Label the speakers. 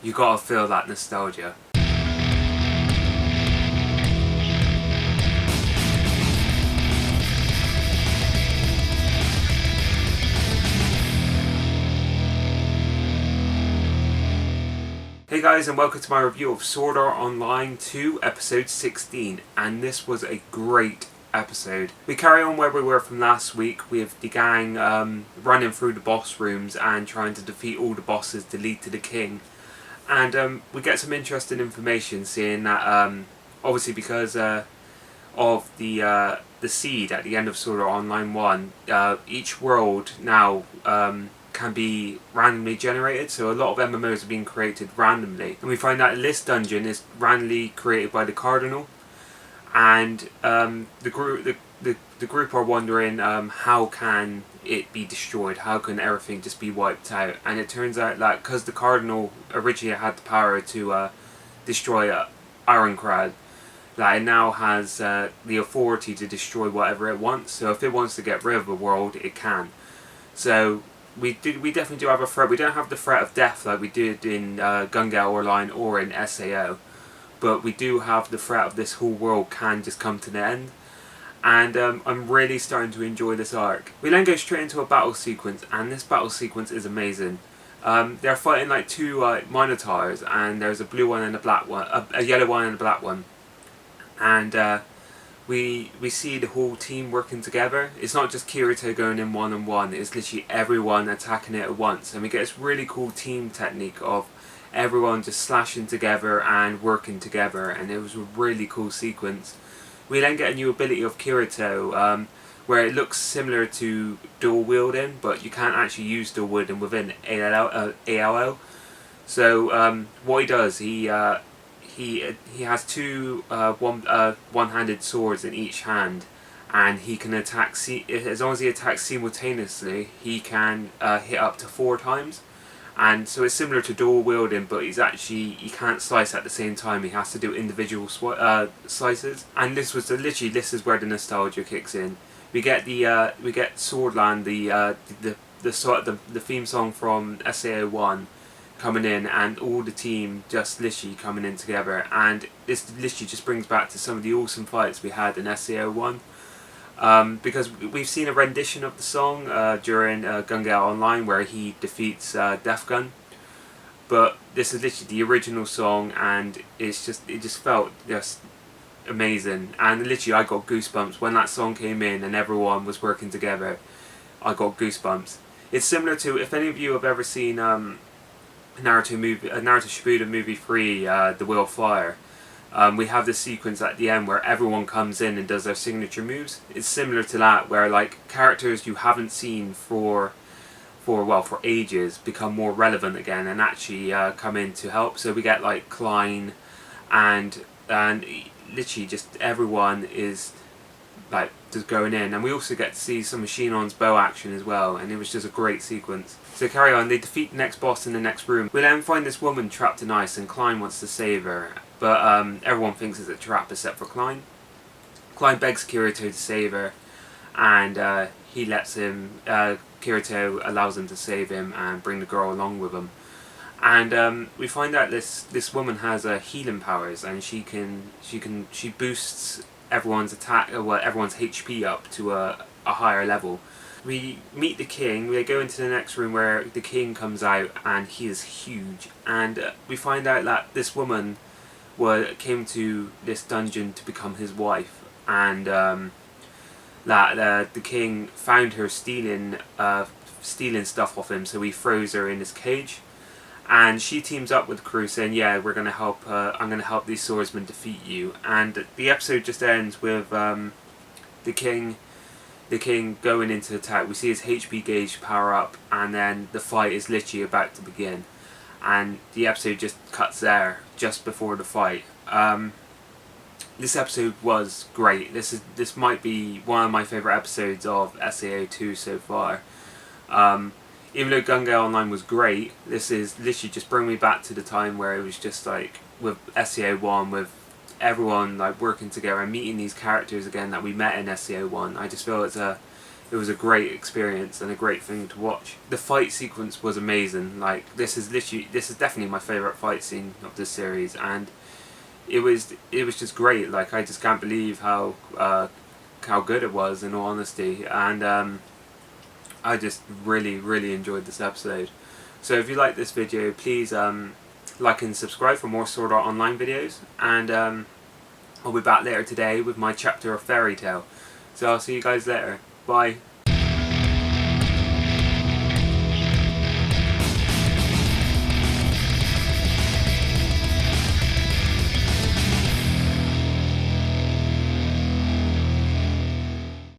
Speaker 1: You gotta feel that nostalgia. Hey guys, and welcome to my review of Sword Art Online 2 episode 16, and this was a great episode. We carry on where we were from last week with the gang running through the boss rooms and trying to defeat all the bosses to lead to the king. And we get some interesting information, seeing that obviously because of the seed at the end of Sword Art Online 1, each world now can be randomly generated, so a lot of MMOs are being created randomly. And we find that this dungeon is randomly created by the Cardinal, and the group are wondering how can it be destroyed, how can everything just be wiped out. And it turns out that because the Cardinal originally had the power to destroy Ironcrad, that it now has the authority to destroy whatever it wants. So if it wants to get rid of a world, it can. So we definitely do have a threat. We don't have the threat of death like we did in Gun-Gale Online or in SAO, but we do have the threat of this whole world can just come to the end. And I'm really starting to enjoy this arc. We then go straight into a battle sequence, and this battle sequence is amazing. They're fighting like two Minotaurs, and there's a blue one and a black one, a yellow one and a black one. And we see the whole team working together. It's not just Kirito going in one-on-one, it's literally everyone attacking it at once. And we get this really cool team technique of everyone just slashing together and working together, and it was a really cool sequence. We then get a new ability of Kirito, where it looks similar to dual wielding, but you can't actually use dual wielding within ALO. So what he does, he has two one-handed swords in each hand, and he can attack. As long as he attacks simultaneously, he can hit up to 4 times. And so it's similar to dual wielding, but he can't slice at the same time. He has to do individual slices. And this is where the nostalgia kicks in. We get Swordland, the theme song from SAO 1 coming in, and all the team just literally coming in together. And this literally just brings back to some of the awesome fights we had in SAO 1. Because we've seen a rendition of the song during Gun-Gale Online where he defeats Death Gun, but this is literally the original song, and it just felt just amazing. And literally I got goosebumps when that song came in and everyone was working together. I got goosebumps. It's similar to, if any of you have ever seen Naruto Shippuden movie 3, The Wheel of Fire. We have this sequence at the end where everyone comes in and does their signature moves. It's similar to that, where like characters you haven't seen for ages become more relevant again and actually come in to help. So we get like Klein, and literally just everyone is like just going in. And we also get to see some of Shinon's bow action as well, and it was just a great sequence. So carry on, they defeat the next boss in the next room. We then find this woman trapped in ice, and Klein wants to save her, but everyone thinks it's a trap except for Klein. Klein begs Kirito to save her, and he lets him, Kirito allows him to save him and bring the girl along with him. And we find out this woman has healing powers, and she boosts everyone's everyone's HP up to a higher level. We meet the king. We go into the next room where the king comes out, and he is huge. And we find out that this woman came to this dungeon to become his wife, and that the king found her stealing stuff off him, so he froze her in his cage. And she teams up with the crew, saying, "Yeah, we're gonna help. I'm gonna help these swordsmen defeat you." And the episode just ends with the king going into attack. We see his HP gauge power up, and then the fight is literally about to begin. And the episode just cuts there, just before the fight. This episode was great. This might be one of my favourite episodes of SAO 2 so far. Even though Gun-Gale Online was great, this is literally just bringing me back to the time where it was just like with SAO 1, with everyone like working together and meeting these characters again that we met in SAO 1. I just feel it's it was a great experience and a great thing to watch. The fight sequence was amazing. Like, this is definitely my favourite fight scene of this series, and it was just great. Like, I just can't believe how good it was, in all honesty, and I just really enjoyed this episode. So if you like this video, please like and subscribe for more Sword Art Online videos, and I'll be back later today with my chapter of Fairy Tale. So I'll see you guys later. Bye.